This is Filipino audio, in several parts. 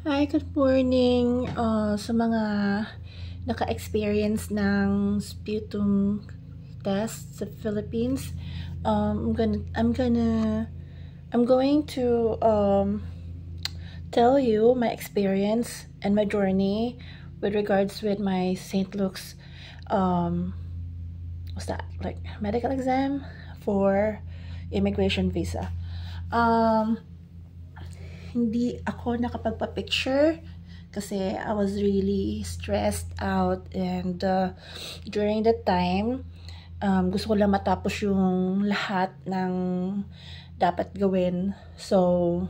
Hi, good morning sa mga naka-experience ng sputum test sa Philippines. I'm going to tell you my experience and my journey with regards with my St. Luke's what's that, like medical exam for immigration visa. Hindi ako nakapagpa-picture kasi I was really stressed out, and during that time gusto ko lang matapos yung lahat ng dapat gawin. So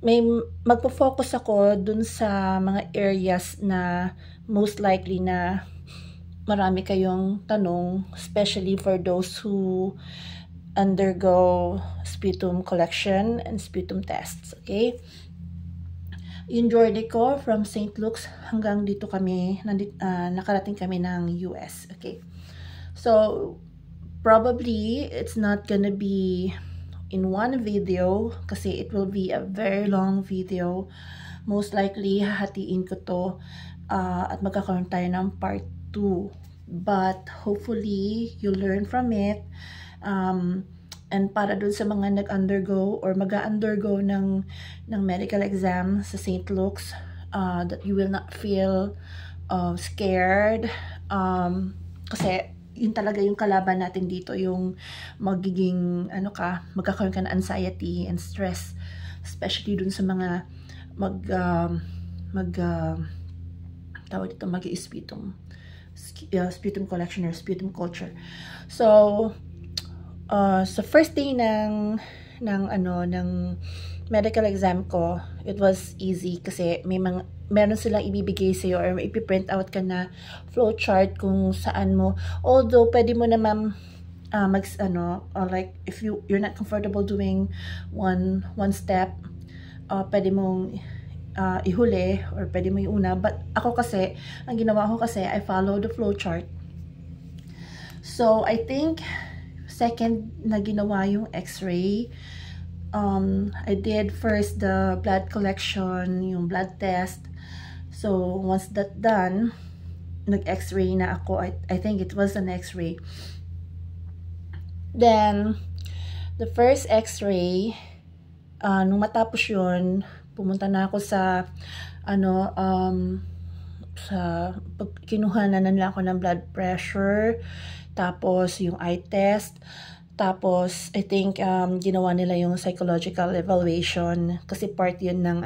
may magpo-focus ako dun sa mga areas na most likely na marami kayong tanong, especially for those who undergo sputum collection and sputum tests. Okay? Yung journey ko from St. Luke's hanggang dito kami, nakarating kami ng US. Okay? So, probably, it's not gonna be in one video kasi it will be a very long video. Most likely, hahatiin ko to at magkakaroon tayo ng part 2. But, hopefully, you learn from it. And para dun sa mga nag-undergo or mag-undergo ng medical exam sa St. Luke's, that you will not feel scared, kasi yun talaga yung kalaban natin dito, yung magiging magkakaroon ka ng anxiety and stress, especially dun sa mga tawag dito, sputum collection or sputum culture. So so first day ng medical exam ko, it was easy kasi meron silang ibibigay sa'yo or ipiprint out ka na flowchart kung saan mo, although pwede mo naman like if you're not comfortable doing one step, pwede mong ihuli or pwede mo iuna. But ako kasi, ang ginawa ko kasi, I follow the flowchart. So I think second na ginawa yung x-ray. I did first the blood collection, yung blood test. So once that done, nag-x-ray na ako. I think it was an x-ray. Then the first x-ray, nung matapos yun, pumunta na ako sa kinuha na nila ako ng blood pressure, tapos yung eye test, tapos I think ginawa nila yung psychological evaluation kasi part yun ng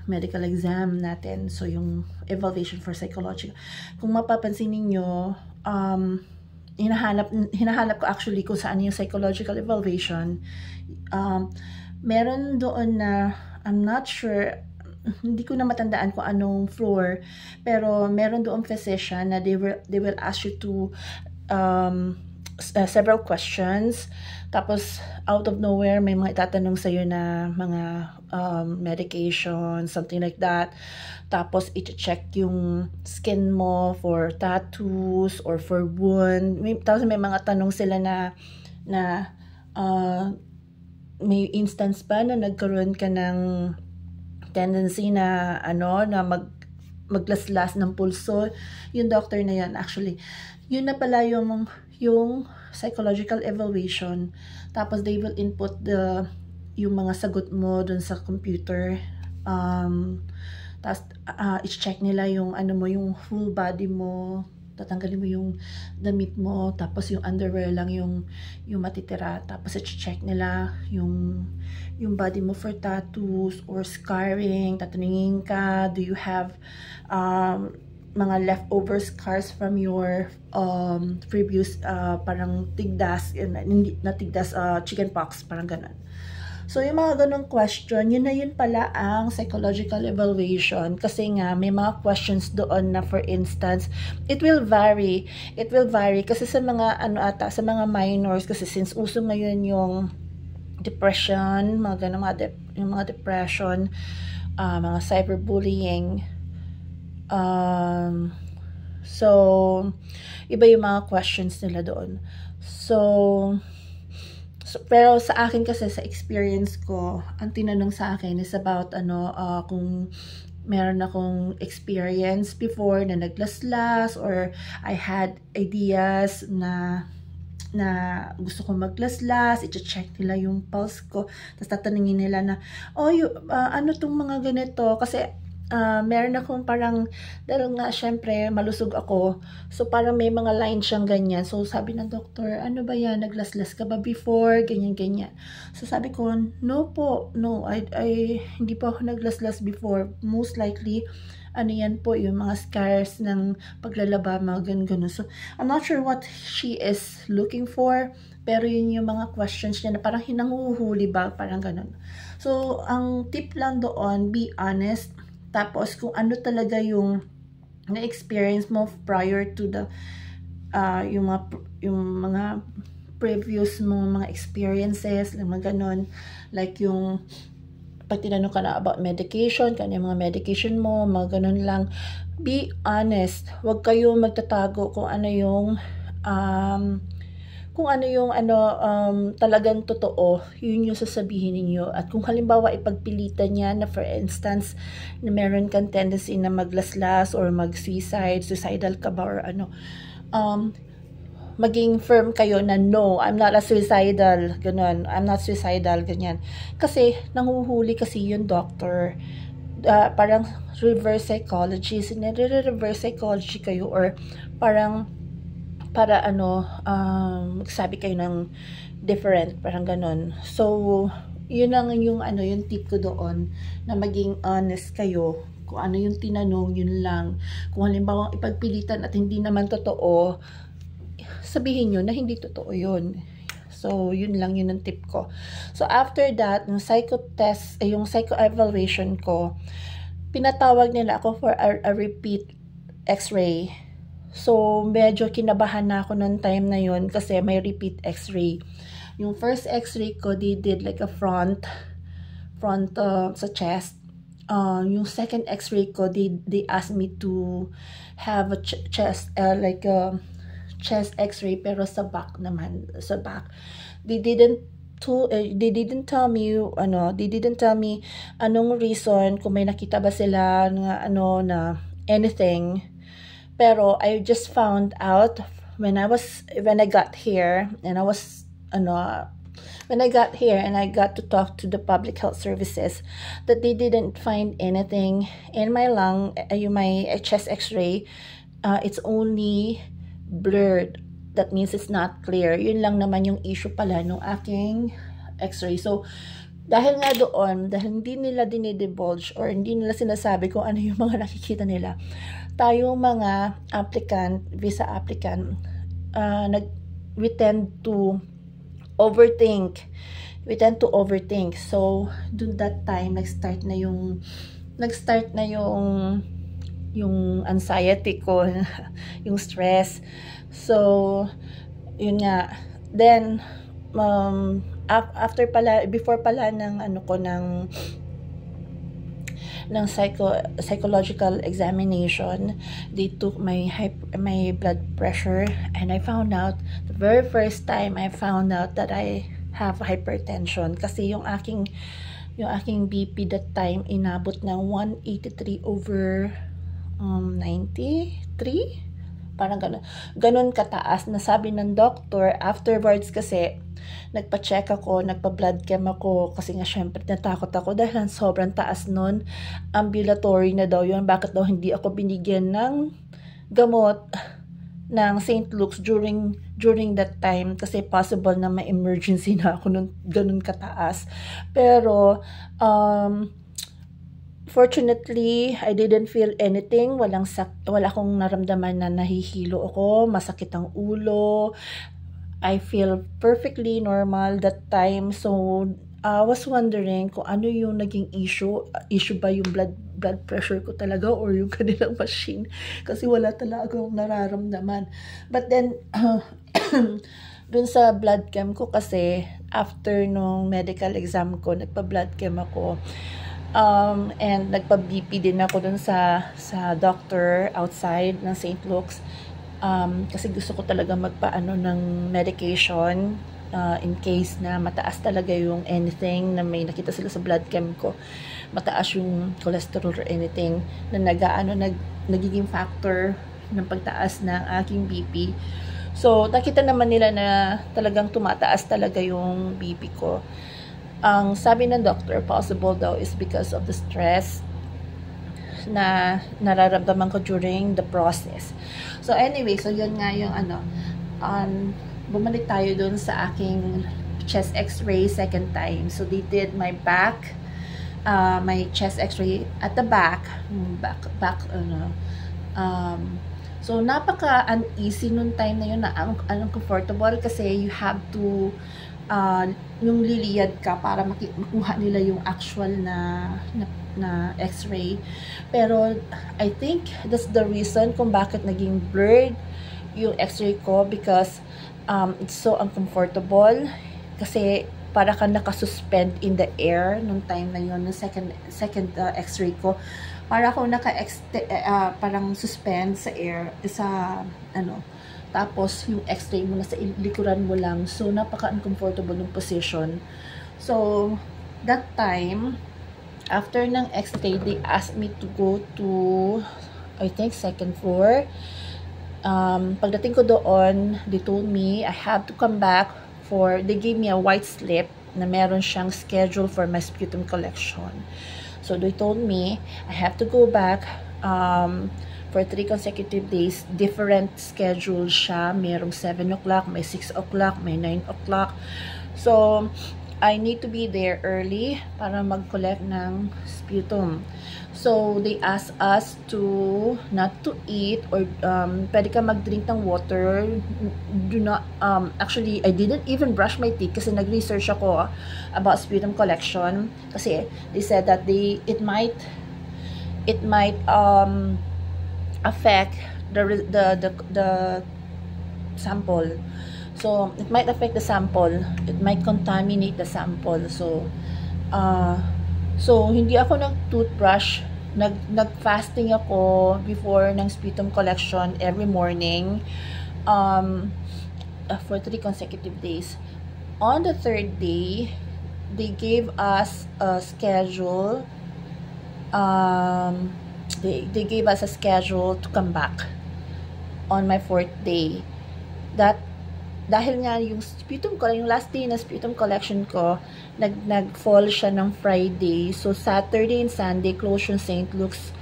medical exam natin. So yung evaluation for psychological, kung mapapansin niyo, hinahanap ko actually kung saan yung psychological evaluation. Meron doon na, I'm not sure, hindi ko na matandaan kung anong floor, pero meron doon physician na they will ask you to several questions, tapos out of nowhere may mga itatanong sa'yo na mga medication, something like that. Tapos i-check yung skin mo for tattoos or for wound. Tapos may mga tanong sila na may instance ba na nagkaroon ka ng tendency na maglaslas ng pulso. Yung doctor na yan, actually, yun na pala yung psychological evaluation. Tapos they will input yung mga sagot mo dun sa computer. Tapos i-check nila yung yung full body mo. Tatanggalin mo yung damit mo, tapos yung underwear lang yung matitira. Tapos i-check nila yung body mo for tattoos or scarring. Tatanungin ka, do you have mga leftover scars from your previous parang tigdas, hindi na tigdas, chickenpox, parang ganun. So, yung mga ganong question, yun pala ang psychological evaluation. Kasi nga, may mga questions doon na, for instance, it will vary. It will vary kasi sa mga, sa mga minors, kasi since uso ngayon yung depression, mga ganong yung mga depression, mga cyberbullying. So, iba yung mga questions nila doon. So pero sa akin kasi, sa experience ko, ang tinanong sa akin is about kung meron akong experience before na naglaslas, or I had ideas na gusto ko maglaslas, i-check nila yung pulse ko, tapos tatanungin nila na, oh, ano tong mga ganito, kasi meron akong parang, dahil nga syempre malusog ako, so parang may mga lines siyang ganyan, so sabi ng doktor, ano ba yan, naglaslas ka ba before, ganyan. So sabi ko, no po, no, I hindi po ako naglaslas before, most likely ano yan po, yung mga scars ng paglalaba, mga ganun. So, I'm not sure what she is looking for, pero yun yung mga questions niya na parang hinanguhuli ba, parang ganun. So, ang tip lang doon, be honest, tapos kung ano talaga yung na-experience mo prior to the, yung mga previous mo, mga experiences, mga ganun, like yung pag tinanong ka na about medication, kanya mga medication mo, mga ganun lang, be honest. Huwag kayo magtatago kung ano yung talagang totoo, yun yung sasabihin ninyo. At kung halimbawa ipagpilitan niya na, for instance, na meron kang tendency na maglaslas or suicidal ka ba or maging firm kayo na no, I'm not suicidal, ganun. I'm not suicidal, ganyan. Kasi, nanguhuli kasi yung doctor. Parang reverse psychology. Reverse psychology kayo, or parang, magsabi kayo ng different, parang ganun. So, yun lang yung tip ko doon, na maging honest kayo. Kung ano yung tinanong, yun lang. Kung halimbawa ipagpilitan at hindi naman totoo, sabihin nyo na hindi totoo yun. So, yun lang, yun ang tip ko. So, after that, yung psycho-test, yung psycho-evaluation ko, pinatawag nila ako for a repeat x-ray. So, medyo kinabahan na ako noong time na yun kasi may repeat x-ray. Yung first x-ray ko, they did like a front sa chest. Yung second x-ray ko, they asked me to have a chest x-ray, pero sa back naman, sa back. They didn't tell me anong reason, kung may nakita ba sila na na anything. Pero I just found out when I got here and I got to talk to the public health services, that they didn't find anything in my lung, my chest x-ray. It's only blurred. That means it's not clear. Yun lang naman yung issue pala nung aking x-ray. So, dahil nga doon, dahil hindi nila dinidivulge or hindi nila sinasabi kung ano yung mga nakikita nila, tayo mga visa applicant, we tend to overthink. So, dun that time, nag-start na yung anxiety ko, yung stress. So, yun nga. Then, before pala ng psychological examination, they took my blood pressure, and I found out, the very first time I found out that I have hypertension, kasi yung aking BP that time inabot ng 183/93, parang ganun kataas. Nasabi ng doctor afterwards, kasi nagpa-check ako, nagpa-blood chem ako, kasi nga syempre natakot ako dahil sobrang taas nun. Ambulatory na daw yun. Bakit daw hindi ako binigyan ng gamot ng St. Luke's during that time, kasi possible na may emergency na ako nun, ganun kataas. Pero fortunately, I didn't feel anything. Wala akong naramdaman na nahihilo ako, masakit ang ulo. I feel perfectly normal that time. So, I was wondering kung ano yung naging issue. Issue ba yung blood pressure ko talaga, or yung kanilang machine? Kasi wala talaga akong nararamdaman. But then, dun sa blood chem ko, kasi after nung medical exam ko, nagpa-blood chem ako. And nagpa-BP din ako dun sa doctor outside ng St. Luke's. Kasi gusto ko talaga magpaano ng medication, in case na mataas talaga yung anything na may nakita sila sa blood chem ko, mataas yung cholesterol or anything na nagiging factor ng pagtaas ng aking BP. So, nakita naman nila na talagang tumataas talaga yung BP ko. Ang sabi ng doctor, possible daw is because of the stress na nararamdaman ko during the process. So, anyway, so yun nga yung bumalik tayo dun sa aking chest x-ray second time. So, they did my back, my chest x-ray at the back, so, napaka-uneasy nung time na yun na uncomfortable kasi you have to, yung liliyad ka para makuha nila yung actual na x-ray. Pero, I think that's the reason kung bakit naging blurred yung x-ray ko because it's so uncomfortable. Kasi, para ka nakasuspend in the air nung time na yun, ng second x-ray ko. Para ako parang suspend sa air, tapos yung x-ray mo nasa likuran mo lang. So, napaka-uncomfortable ng position. So, that time, after ng x-ray, they asked me to go to, I think, second floor. Pagdating ko doon, they told me I have to come back they gave me a white slip na meron siyang schedule for my sputum collection. So, they told me I have to go back for 3 consecutive days. Different schedule siya. Merong 7 o'clock, may 6 o'clock, may 9 o'clock. So, I need to be there early para mag-collect ng sputum. So, they asked us to not to eat or pwede ka mag-drink ng water. Do not, actually, I didn't even brush my teeth kasi nag-research ako about sputum collection. Kasi they said that it might affect the sample. So, it might affect the sample. It might contaminate the sample. So, hindi ako nag-toothbrush. Nag-fasting ako before ng sputum collection every morning for 3 consecutive days. On the 3rd day, they gave us a schedule. They gave us a schedule to come back on my 4th day. Dahil nga yung last day na sputum collection ko, nag-fall siya ng Friday. So, Saturday and Sunday, close yung St. Luke's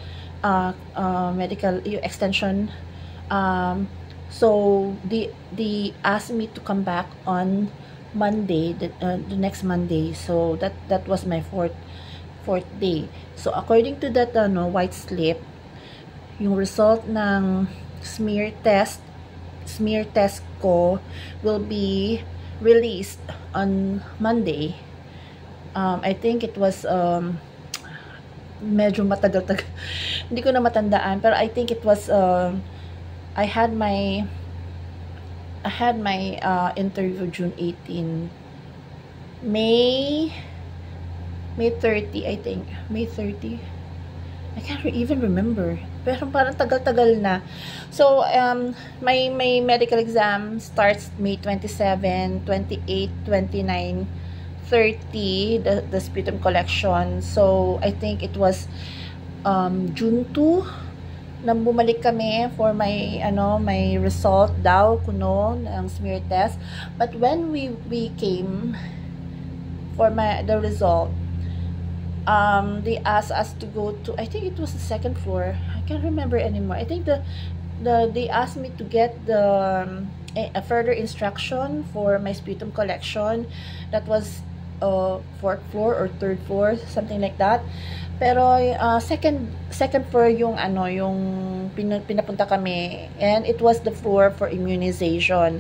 medical extension. So, they asked me to come back on Monday, the next Monday. So, that was my fourth day. So, according to that white slip, yung result ng smear test ko will be released on Monday. I think it was medyo matagal-tagal. Hindi ko na matandaan, pero I think it was I had my interview June 18. May 30, I think. May 30. I can't even remember. Pero parang tagal-tagal na. So, my medical exam starts May 27, 28, 29, 30, the sputum collection. So, I think it was June 2 nang bumalik kami for my result daw kuno ng smear test. But when we came for the result, they asked us to go to, I think it was the 2nd floor. I can't remember anymore. I think they asked me to get a further instruction for my sputum collection. That was 4th floor or 3rd floor, something like that. Pero second floor yung pinapunta kami, and it was the floor for immunization.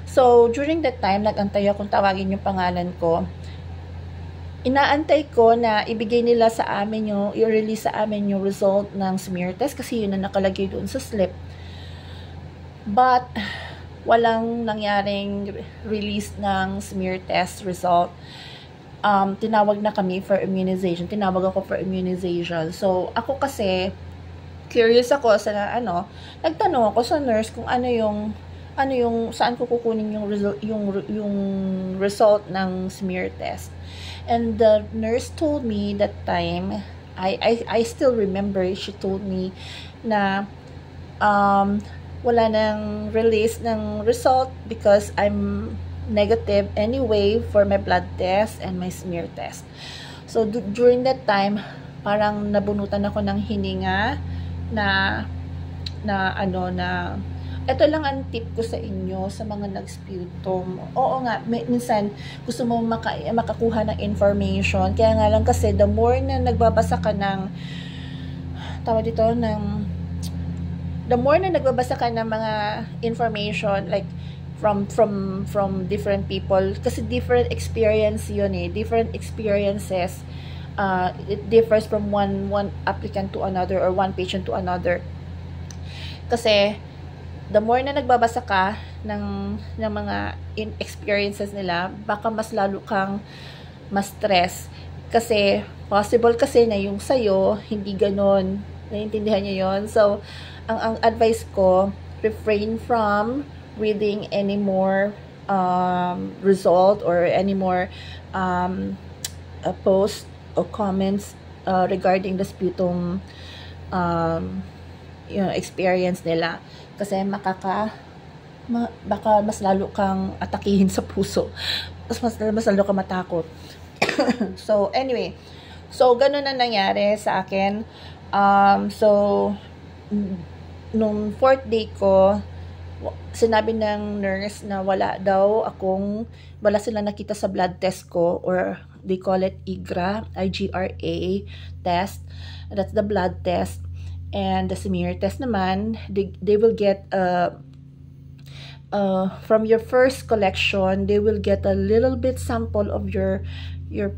So during that time, nag-antay akong tawagin yung pangalan ko. Inaantay ko na ibigay nila sa amin i-release sa amin yung result ng smear test kasi yun na nakalagay doon sa slip. But walang nangyaring release ng smear test result. Tinawag na kami for immunization. Tinawag ako for immunization. So, ako kasi, curious ako sa nagtanong ako sa nurse kung ano yung ano yung saan ko kukunin yung result ng smear test. And the nurse told me that time, I still remember, she told me na wala nang release ng result because I'm negative anyway for my blood test and my smear test. So during that time, parang nabunutan ako ng hininga na ito lang ang tip ko sa inyo sa mga nag-sputum. Oo nga, minsan gusto mo makakuha ng information. Kaya nga lang kasi the more na nagbabasa ka ng the more na nagbabasa ka ng mga information like from different people, kasi different experience yun different experiences. It differs from one applicant to another or one patient to another. Kasi the more na nagbabasa ka ng mga experiences nila, baka mas lalo kang ma-stress. Kasi possible kasi na yung sayo hindi ganon. Naiintindihan niyo yon? So ang advice ko, refrain from reading any more result or any more posts or comments regarding the sputum experience nila, kasi baka mas lalo kang atakihin sa puso, mas lalo kang matakot. So anyway, so ganun na nangyari sa akin. So nung 4th day ko, sinabi ng nurse na wala sila nakita sa blood test ko, or they call it IGRA test. That's the blood test. And the smear test naman, they will get from your first collection, they will get a little bit sample of your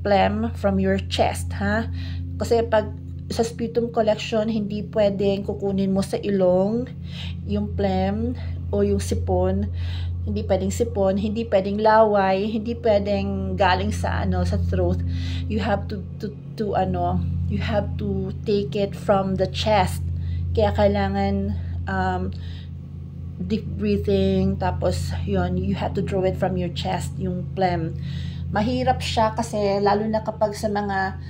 phlegm from your chest, ha? Kasi pag sa sputum collection, hindi pwedeng kukunin mo sa ilong yung phlegm o yung sipon. Hindi pwedeng sipon, hindi pwedeng laway, hindi pwedeng galing sa sa throat. You have to you have to take it from the chest. Kaya kailangan deep breathing, tapos yun, you have to draw it from your chest, yung phlegm. Mahirap siya kasi lalo na kapag sa mga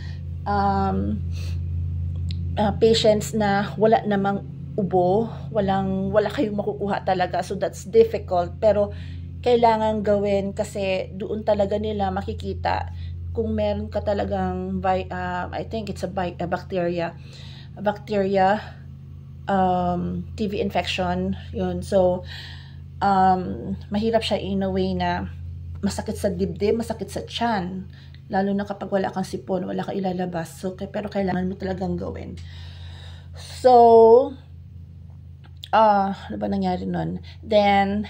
patients na wala namang ubo, wala kayong makukuha talaga, so that's difficult, pero kailangan gawin kasi doon talaga nila makikita kung meron ka talagang I think it's a bacteria TB infection yun. So mahirap siya in a way na masakit sa dibdib, masakit sa tiyan, lalo na kapag wala kang sipon, wala kang ilalabas. So pero kailangan mo talagang gawin. So ano ba nangyari nun? Then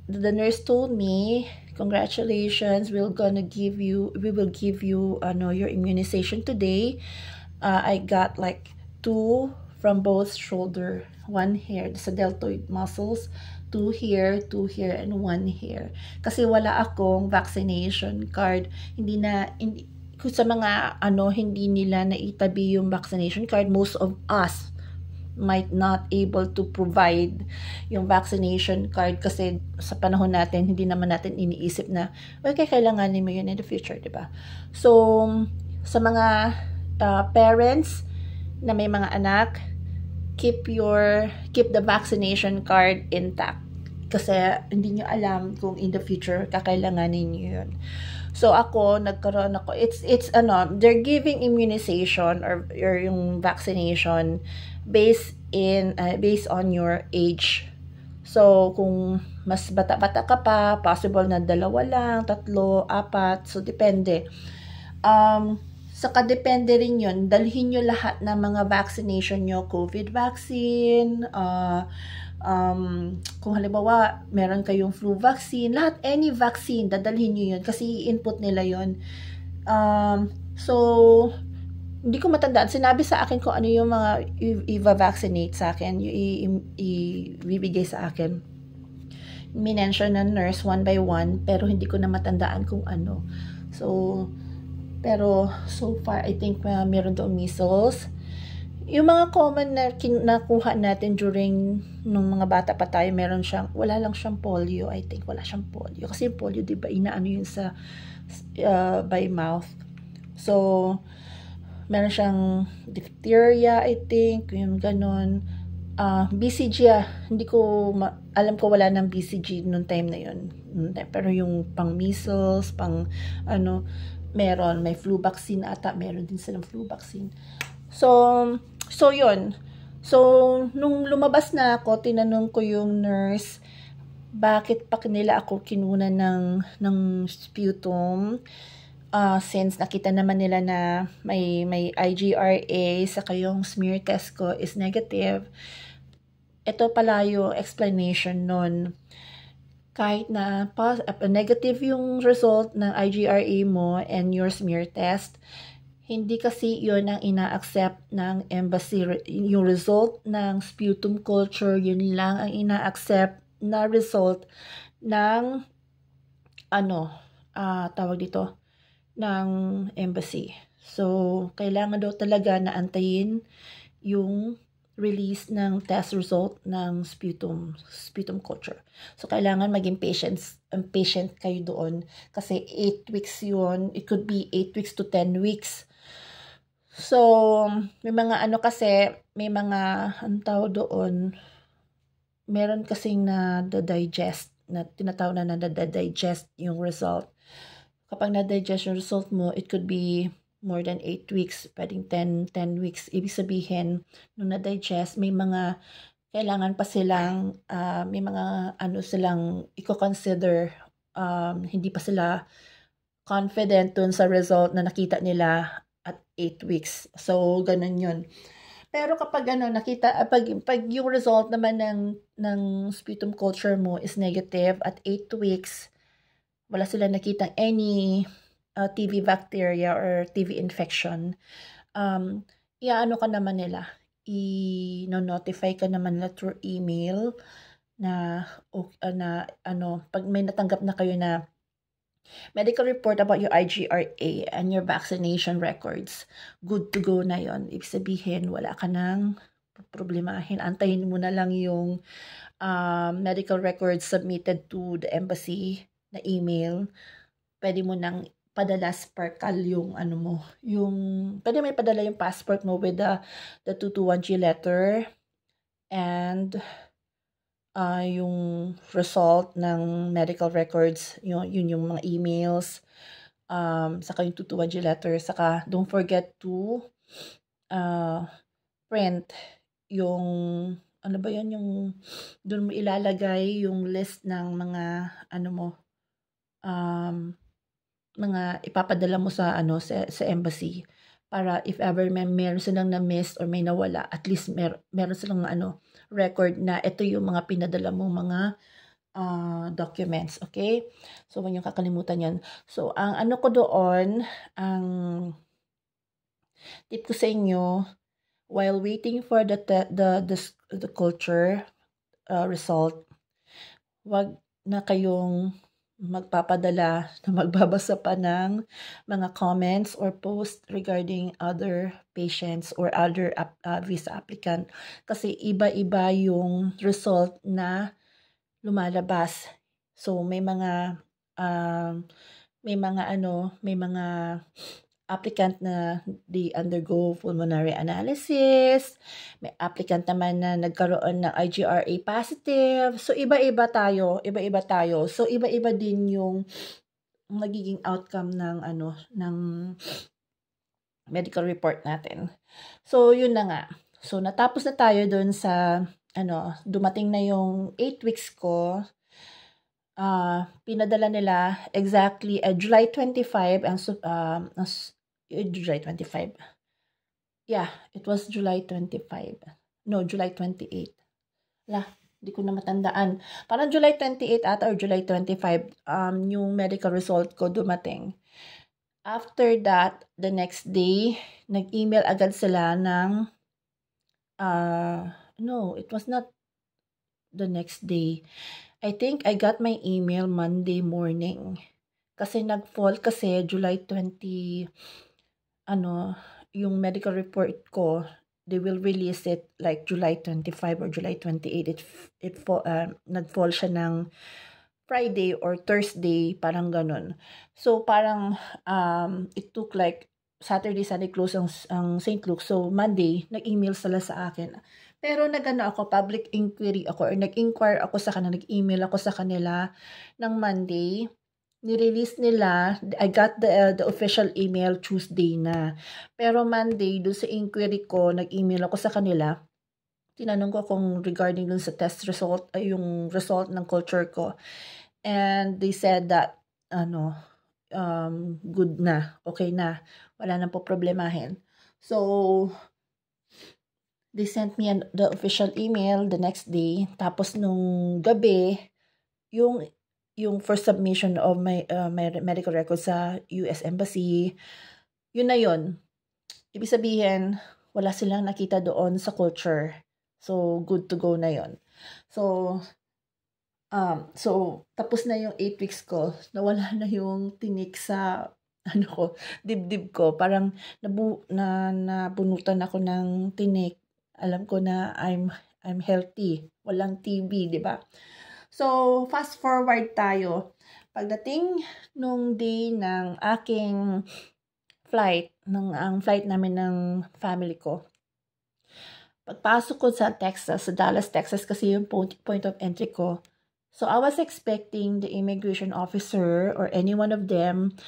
the nurse told me, congratulations, we will give you your immunization today. I got like 2 from both shoulder, 1 here sa deltoid muscles, 2 here, and 1 here. Kasi wala akong vaccination card. Hindi sa mga hindi nila naitabi yung vaccination card. Most of us might not able to provide yung vaccination card kasi sa panahon natin, hindi naman natin iniisip na okay, kailanganin mo yun in the future, diba? So sa mga parents na may mga anak, keep the vaccination card intact kasi hindi nyo alam kung in the future kakailanganin nyo yun. So nagkaroon ako, it's they're giving immunization or yung vaccination based on your age. So kung mas bata-bata ka pa, possible na 2 lang, 3, 4, so depende. Saka depende rin yun, dalhin nyo lahat ng mga vaccination nyo, COVID vaccine, kung halimbawa meron kayong flu vaccine, lahat, any vaccine, dadalhin nyo yun kasi i-input nila yun. So hindi ko matandaan, sinabi sa akin kung ano yung mga i-vaccinate sa akin, yung ibibigay sa akin. Minention ng nurse 1 by 1, pero hindi ko na matandaan kung ano. Pero so far I think meron daw measles, Yung mga common na nakuha natin during nung mga bata pa tayo, wala lang siyang polio, I think. Wala siyang polio. Kasi yung polio, di ba, inaano yun sa by mouth. So, meron siyang diphtheria, I think, yung ganon. BCG, hindi ko, alam ko wala ng BCG noong time na yun. Pero yung pang measles, may flu vaccine ata, meron din silang flu vaccine. So yun. So, nung lumabas na ako, tinanong ko yung nurse, bakit pa nila ako kinuna ng sputum? Since nakita naman nila na may IGRA, saka yung smear test ko is negative. Ito pala yung explanation nun. Kahit na negative yung result ng IGRA mo and your smear test, hindi kasi yun ang ina-accept ng embassy. Yung result ng sputum culture, yun lang ang ina-accept na result ng tawag dito, ng embassy. So, kailangan daw talaga na antayin yung release ng test result ng sputum culture. So, kailangan maging patient kayo doon kasi 8 weeks yun. It could be 8 weeks to 10 weeks. So, may mga meron kasing na-digest, na tinatawag na na-digest yung result. Kapag na-digest yung result mo, it could be more than 8 weeks, pwedeng 10 weeks. Ibig sabihin, nung na-digest, may mga kailangan pa silang, may mga silang i-consider, hindi pa sila confident dun sa result na nakita nila at 8 weeks. So, ganun yun. Pero kapag pag yung result naman ng sputum culture mo is negative at 8 weeks, wala sila nakitang any TB bacteria or TB infection, iaano ka naman nila, i-notify ka naman nila through email na pag may natanggap na kayo na medical report about your IGRA and your vaccination records, good to go na yon. Ibig sabihin, wala ka nang problemahin. Antayin mo na lang yung medical records submitted to the embassy na email. Pwede mo nang padala sparkle yung pwede may padala yung passport mo with the 221G letter and yung result ng medical records, yun yung mga emails, saka yung 221G letter, saka don't forget to print yung yung doon mo ilalagay yung list ng mga mga ipapadala mo sa sa embassy para if ever meron silang na-miss or may nawala, at least meron silang record na ito yung mga pinadala mo mga documents, okay? So, huwag niyong kakalimutan yan. So, ang ko doon, ang tip ko sa inyo, while waiting for the culture result, wag na kayong magpapadala na magbabasa pa ng mga comments or post regarding other patients or other visa applicant kasi iba-iba yung result na lumalabas. So may mga applicant na they undergo pulmonary analysis, may applicant naman na nagkaroon ng IGRA positive. So iba-iba tayo. So iba-iba din yung magiging outcome ng ng medical report natin. So yun na nga. So natapos na tayo doon sa dumating na yung 8 weeks ko. Pinadala nila exactly July 25 July 25. Yeah, it was July 25. No, July 28. Hindi ko na matandaan. Parang July 28 ata or July 25 yung medical result ko dumating. After that, the next day, nag-email agad sila ng no, it was not the next day. I think I got my email Monday morning. Kasi nag-fall kasi July 20 yung medical report ko they will release it like July 25 or July 28. Nag-fall siya ng Friday or Thursday, parang ganun. So, parang it took like Saturday, Sunday close ang St. Luke. So, Monday, nag-email sila sa akin. Pero public inquiry ako or nag-inquire ako sa kanila, nag-email ako sa kanila ng Monday. Nirelease nila, I got the official email Tuesday na. Pero Monday, doon sa inquiry ko, nag-email ako sa kanila. Tinanong ko kung regarding dun sa test result, yung result ng culture ko. And they said that, good na, okay na, wala nang po problemahin. So, they sent me the official email the next day. Tapos nung gabi, yung first submission of my medical records sa US Embassy, yun na yun. Ibig sabihin, wala silang nakita doon sa culture. So, good to go na yun. So, tapos na yung 8 weeks ko. Nawala na yung tinik sa, dibdib ko. Parang nabunutan ako ng tinik. Alam ko na I'm healthy. Walang TB, di ba? So, fast forward tayo. Pagdating nung day ng aking flight, ang flight namin ng family ko, pagpasok ko sa Dallas, Texas, kasi yung point of entry ko. So, I was expecting the immigration officer or any one of them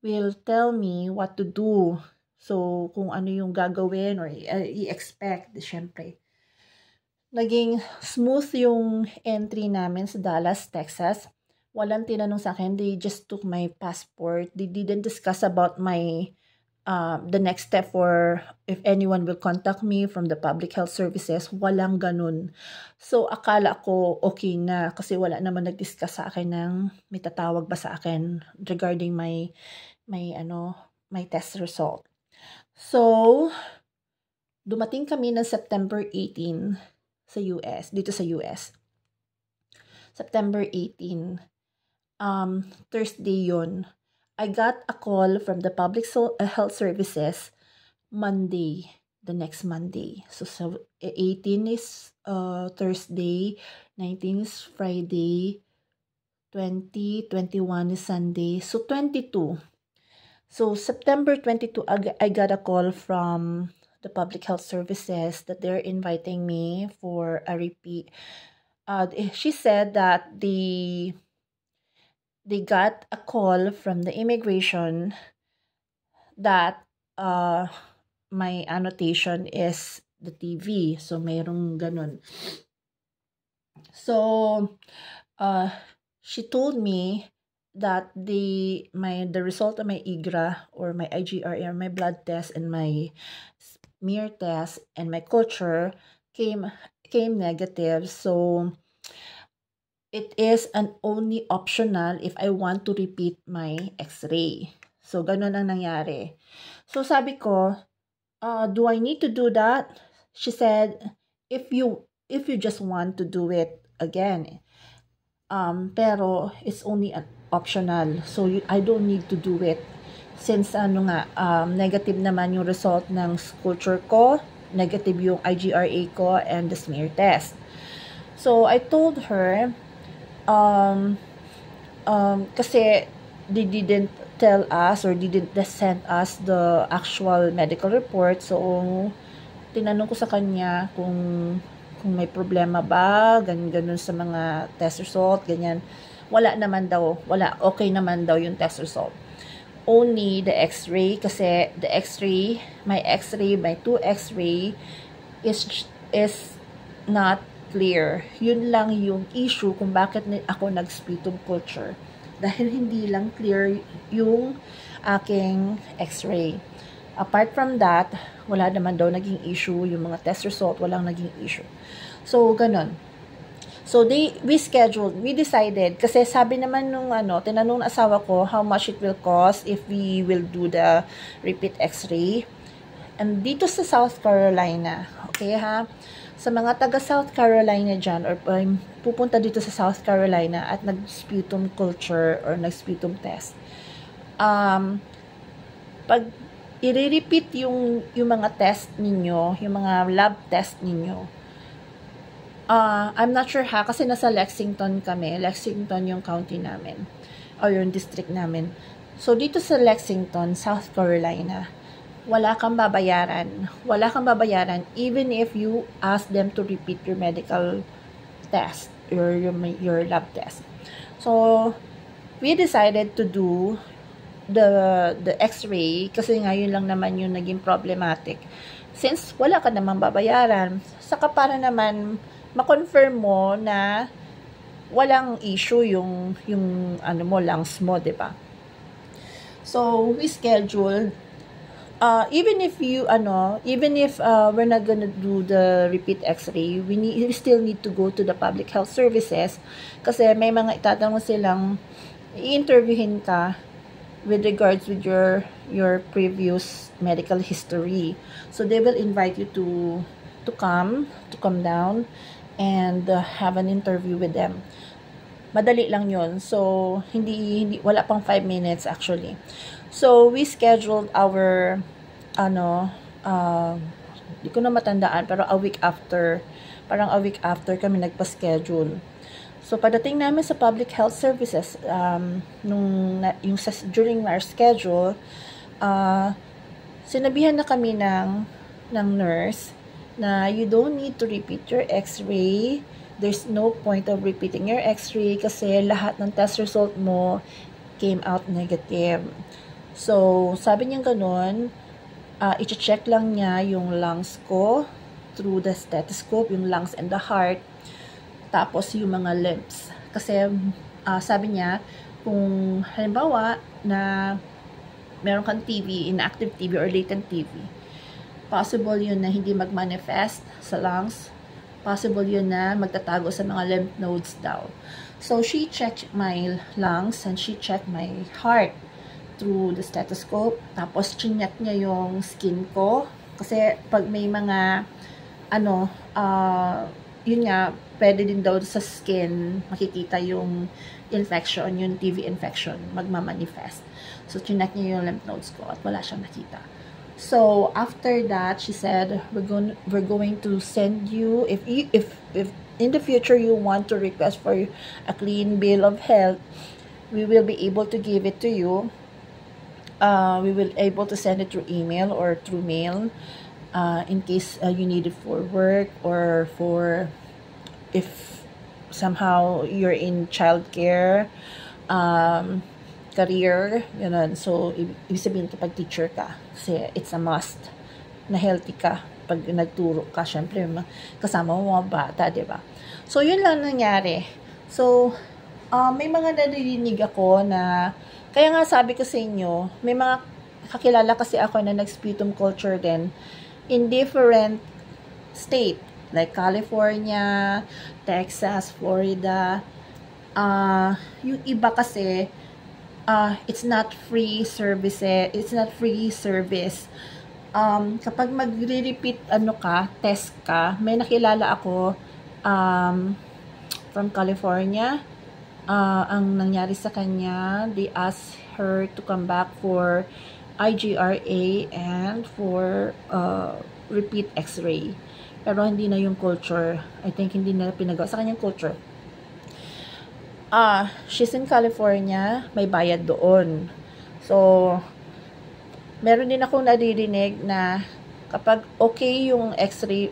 will tell me what to do. So, kung ano yung gagawin or i-expect, syempre. Naging smooth yung entry namin sa Dallas, Texas. Walang tinanong sa akin. They just took my passport. They didn't discuss about the next step for if anyone will contact me from the public health services. Walang ganun. So, akala ko okay na kasi wala naman nag-discuss sa akin ng may tatawag ba sa akin regarding my test result. So, dumating kami ng September 18 sa US, dito sa US. September 18, Thursday yun. I got a call from the public health services Monday, the next Monday. So 18 is Thursday, 19 is Friday, 20, 21 is Sunday, so 22. So September 22, I got a call from the public health services that they're inviting me for a repeat. She said that they got a call from the immigration that my annotation is the TV. So, mayroong ganun. So, she told me that the result of my IGRA or my IGRA or my blood test and my smear test and my culture came negative. So, it is an only optional if I want to repeat my x-ray. So, ganun ang nangyari. So, sabi ko, do I need to do that? She said, if you just want to do it again, pero it's only an optional. So, I don't need to do it. Since negative naman yung result ng culture ko, negative yung IGRA ko and the smear test. So, I told her, kasi they didn't tell us or didn't send us the actual medical report. So, tinanong ko sa kanya kung may problema ba, ganun sa mga test result, ganyan. Wala naman daw, okay naman daw yung test result. Only the x-ray, kasi the x-ray, my 2 x-ray is not clear. Yun lang yung issue kung bakit ako nag-sputum culture. Dahil hindi lang clear yung aking x-ray. Apart from that, wala naman daw naging issue. Yung mga test result, walang naging issue. So, ganun. So, we decided, kasi sabi naman nung tinanong ng asawa ko how much it will cost if we will do the repeat x-ray. And dito sa South Carolina, okay ha? Sa mga taga South Carolina dyan, or pupunta dito sa South Carolina at nag-sputum culture or nag-sputum test, pag i-repeat yung mga test ninyo, yung mga lab test ninyo. I'm not sure ha, kasi nasa Lexington kami. Lexington yung county namin, or yung district namin. So, dito sa Lexington, South Carolina, wala kang babayaran. Wala kang babayaran even if you ask them to repeat your medical test, your lab test. So, we decided to do the x-ray kasi ngayon lang naman yung naging problematic. Since wala ka naman babayaran, saka para naman ma-confirm mo na walang issue yung ano mo, lungs mo, 'di ba? So, we scheduled even if we're not gonna do the repeat x-ray, we still need to go to the public health services kasi may mga itatanong silang i-interviewin ka with regards with your previous medical history. So they will invite you to come down and have an interview with them. Madali lang yun. So hindi wala pang 5 minutes actually. So, we scheduled our, di ko na matandaan, pero a week after kami nagpa-schedule. So, pagdating namin sa public health services, during our schedule, sinabihan na kami ng nurse na you don't need to repeat your x-ray. There's no point of repeating your x-ray kasi lahat ng test result mo came out negative. So, sabi niya ganun, i-check lang niya yung lungs ko through the stethoscope, yung lungs and the heart, tapos yung mga limbs. Kasi, sabi niya, kung halimbawa na meron kang TB, inactive TB or latent TB, possible yun na hindi mag-manifest sa lungs, possible yun na magtatago sa mga lymph nodes daw. So, she checked my lungs and she checked my heart through the stethoscope. Tapos, chinyat niya yung skin ko. Kasi, pag may mga, yun nga, pwede din daw sa skin, makikita yung infection, yung TB infection, magmamanifest. So, chinyat niya yung lymph nodes ko at wala siyang nakita. So, after that, she said, we're going to send you, if in the future you want to request for a clean bill of health, we will be able to give it to you. We will able to send it through email or through mail in case you need it for work or for if somehow you're in childcare, career, yun. So, ibig sabihin kapag teacher ka, kasi it's a must na healthy ka pag nagturo ka, syempre kasama mo mga bata, diba? So, yun lang nangyari. So, may mga narinig ako na kaya nga sabi ko sa inyo, may mga kakilala kasi ako na nag-sputum culture din in different state, like California, Texas, Florida. Yung iba kasi, it's not free service. Kapag magre-repeat test ka, may nakilala ako from California. Ang nangyari sa kanya, they asked her to come back for IGRA and for repeat x-ray. Pero hindi na yung culture. I think hindi na pinagawa sa kanyang culture. She's in California, may bayad doon. So, meron din akong naririnig na kapag okay yung x-ray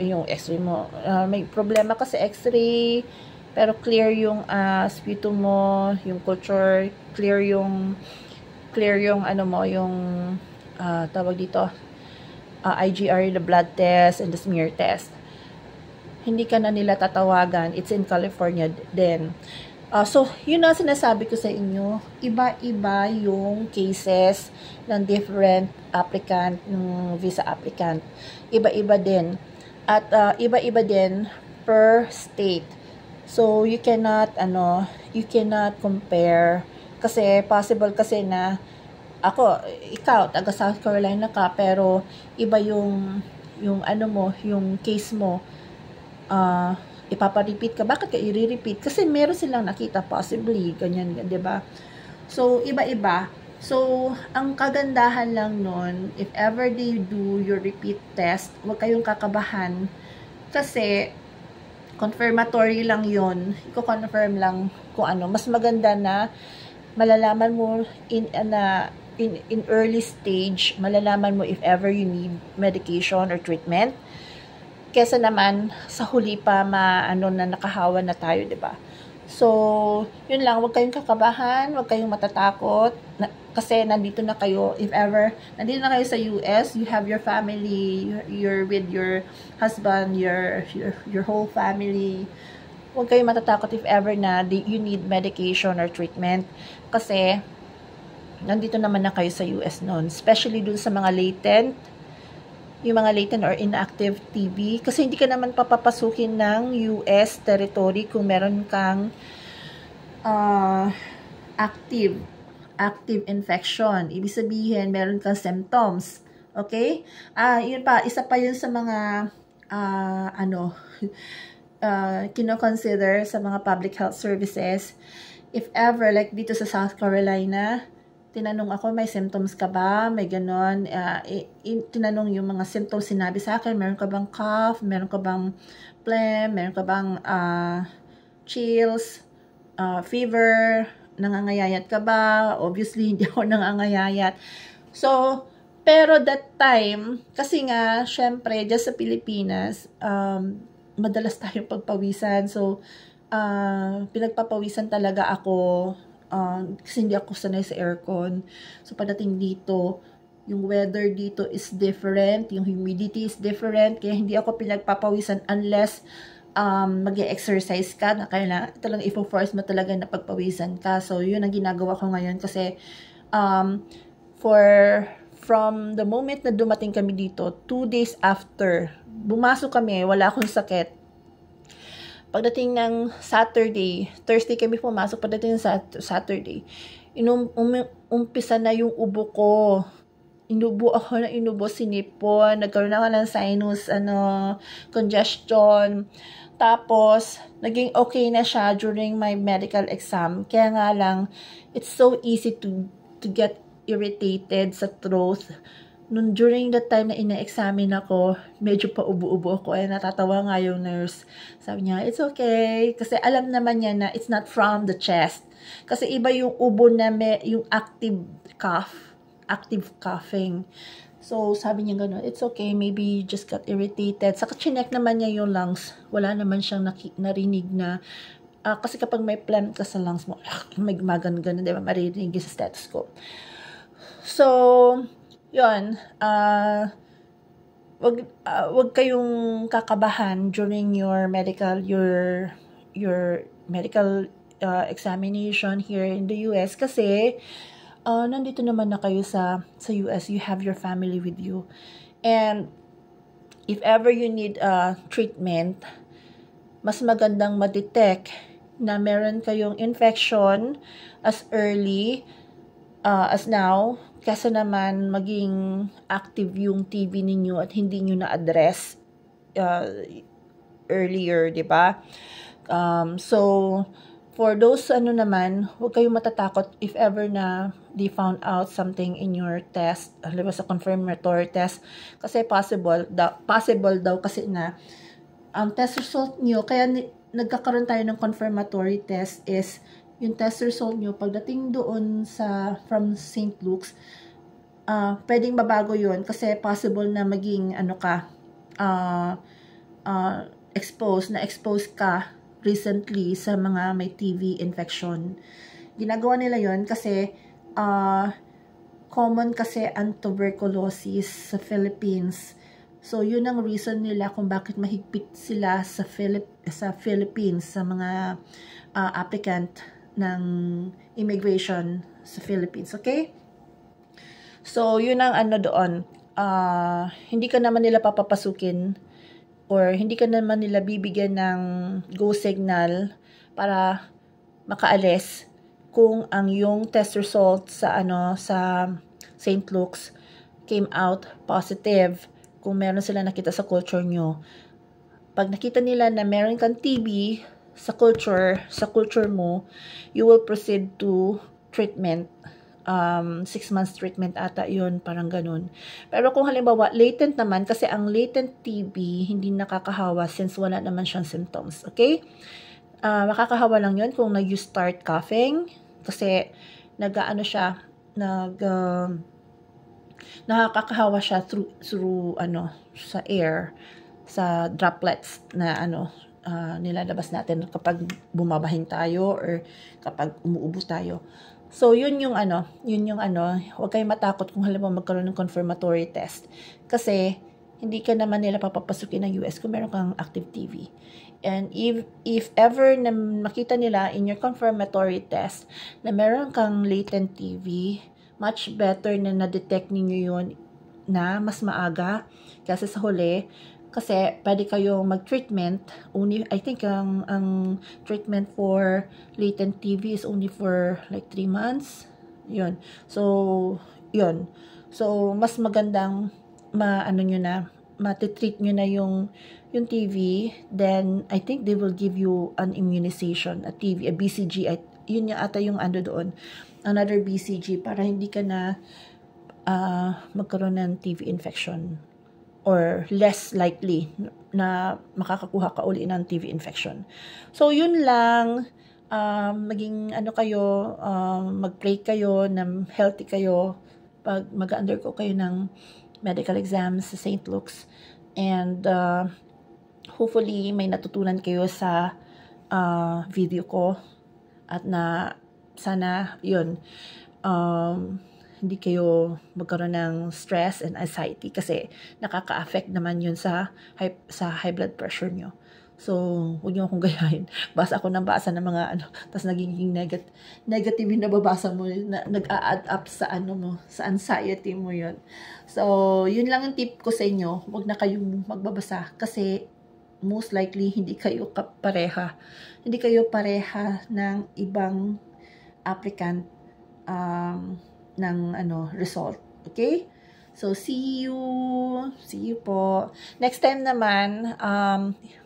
mo, may problema kasi x-ray, pero clear yung sputum mo, yung culture, clear yung tawag dito, IGR, the blood test, and the smear test. Hindi ka na nila tatawagan. It's in California din. So, yun na sinasabi ko sa inyo, iba-iba yung cases ng different applicant, ng visa applicant. Iba-iba din. At iba-iba din per state. So, you cannot compare. Kasi, possible kasi na, ikaw, taga South Carolina ka, pero iba yung case mo, ipaparepeat ka. Bakit ka i-repeat? Kasi meron silang nakita, possibly, ganyan, diba? So, iba-iba. So, ang kagandahan lang nun, if ever they do your repeat test, huwag kayong kakabahan kasi confirmatory lang yon. Iko-confirm lang kung ano. Mas maganda na malalaman mo in early stage, malalaman mo if ever you need medication or treatment kesa naman sa huli pa na nakahawa na tayo, 'di ba? So, yun lang, huwag kayong kakabahan, huwag kayong matatakot kasi nandito na kayo. If ever nandito na kayo sa US, you have your family, you're with your husband, your whole family. Huwag kayong matatakot if ever na you need medication or treatment kasi nandito naman na kayo sa US noon, especially dun sa mga yung mga latent or inactive TB kasi hindi ka naman papapasukin ng US territory kung meron kang active infection. Ibig sabihin, meron kang symptoms. Okay? Yun pa, isa pa yun sa mga kino-consider sa mga public health services. If ever, like dito sa South Carolina, tinanong ako, may symptoms ka ba? May ganon. Tinanong yung mga symptoms, sinabi sa akin, meron ka bang cough? Meron ka bang phlegm? Meron ka bang chills? Fever? Nangangayayat ka ba? Obviously, hindi ako nangangayayat. So, pero that time, kasi nga, syempre, just sa Pilipinas, madalas tayong pagpawisan. So, pinagpapawisan talaga ako kasi hindi ako sanay sa aircon. So, pagdating dito, yung weather dito is different, yung humidity is different, kaya hindi ako pinagpapawisan unless mag-exercise ka, na kaya talagang i-force mo talaga na pagpawisan ka. So, yun ang ginagawa ko ngayon kasi from the moment na dumating kami dito, 2 days after, bumasok kami, wala akong sakit. Pagdating ng Thursday kami pumasok, pagdating ng Saturday, umpisa na yung ubo ko. Inubo ako, sinipon, nagkaroon ako ng sinus, congestion. Tapos, naging okay na siya during my medical exam. Kaya nga lang, it's so easy to get irritated sa throat. During the time na ina-examine ako, medyo pa ubo-ubo ako. Natatawa nga yung nurse. Sabi niya, it's okay. Kasi alam naman niya na it's not from the chest. Kasi iba yung ubo na yung active coughing. So, sabi niya gano'n, it's okay, maybe you just got irritated. Saka chinek naman niya yung lungs. Wala naman siyang narinig na, kasi kapag may plant ka sa lungs mo, may gumagano-gano, diba? Marinig sa stethoscope. So, yun, wag kayong kakabahan during your medical examination here in the US kasi nandito naman na kayo sa US, you have your family with you. And if ever you need treatment, mas magandang ma-detect na meron kayong infection as early as now, kasi naman maging active yung TB ninyo at hindi nyo na-address earlier, di ba? So, for those naman, huwag kayong matatakot if ever na they found out something in your test, halimbawa sa confirmatory test, kasi possible daw kasi na ang test result nyo, kaya nagkakaroon tayo ng confirmatory test is yung test result nyo, pagdating doon from St. Luke's, pwedeng mabago yun kasi possible na maging exposed ka recently sa mga may TB infection. Ginagawa nila yon kasi common kasi ang tuberculosis sa Philippines. So, yun ang reason nila kung bakit mahigpit sila sa Philippines, sa mga applicant ng immigration sa Philippines. Okay? So, yun ang doon. Hindi ka naman nila papapasukin or hindi ka naman nila bibigyan ng go signal para makaalis kung ang yung test result sa St. Luke's came out positive, kung meron sila nakita sa culture nyo. Pag nakita nila na meron kang TB sa culture mo, you will proceed to treatment 6 months treatment ata yun, parang ganun. Pero kung halimbawa, latent naman, kasi ang latent TB, hindi nakakahawa since wala naman siyang symptoms, okay? Makakahawa lang yun kung you start coughing, kasi nag-ano siya, nakakahawa siya through sa air, sa droplets na nilalabas natin kapag bumabahin tayo or kapag umuubo tayo. So, yun yung huwag kayong matakot kung halimbawa magkaroon ng confirmatory test. Kasi, hindi ka naman nila papapasukin ng US kung meron kang active TB. And if ever na makita nila in your confirmatory test na meron kang latent TB, much better na na-detect ninyo yun na mas maaga kasi sa huli. Kasi pwede kayong mag-treatment. I think ang treatment for latent TB is only for like 3 months. Yun. So, yun. So, mas magandang matitreat nyo na yung TB. Then, I think they will give you an immunization, a BCG. Yun yung ata yung doon. Another BCG para hindi ka na magkaroon ng TB infection. Or less likely na makakakuha ka uli ng TB infection. So, yun lang. Maging kayo, mag-pray kayo, na healthy kayo pag mag-undergo kayo ng medical exams sa St. Luke's. And hopefully, may natutunan kayo sa video ko. At na sana, yun, hindi kayo magkaroon ng stress and anxiety kasi nakaka-affect naman yun sa high blood pressure nyo. So, huwag nyo akong gayahin. Basa ako ng basa ng mga tapos nagiging negative yung nababasa mo, nag-a-add up sa sa anxiety mo yun. So, yun lang ang tip ko sa inyo. Huwag na kayong magbabasa kasi most likely hindi kayo pareha. Hindi kayo pareha ng ibang applicant ng result. Okay? So, see you po. Next time naman,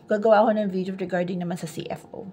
gagawa ako ng video regarding naman sa CFO.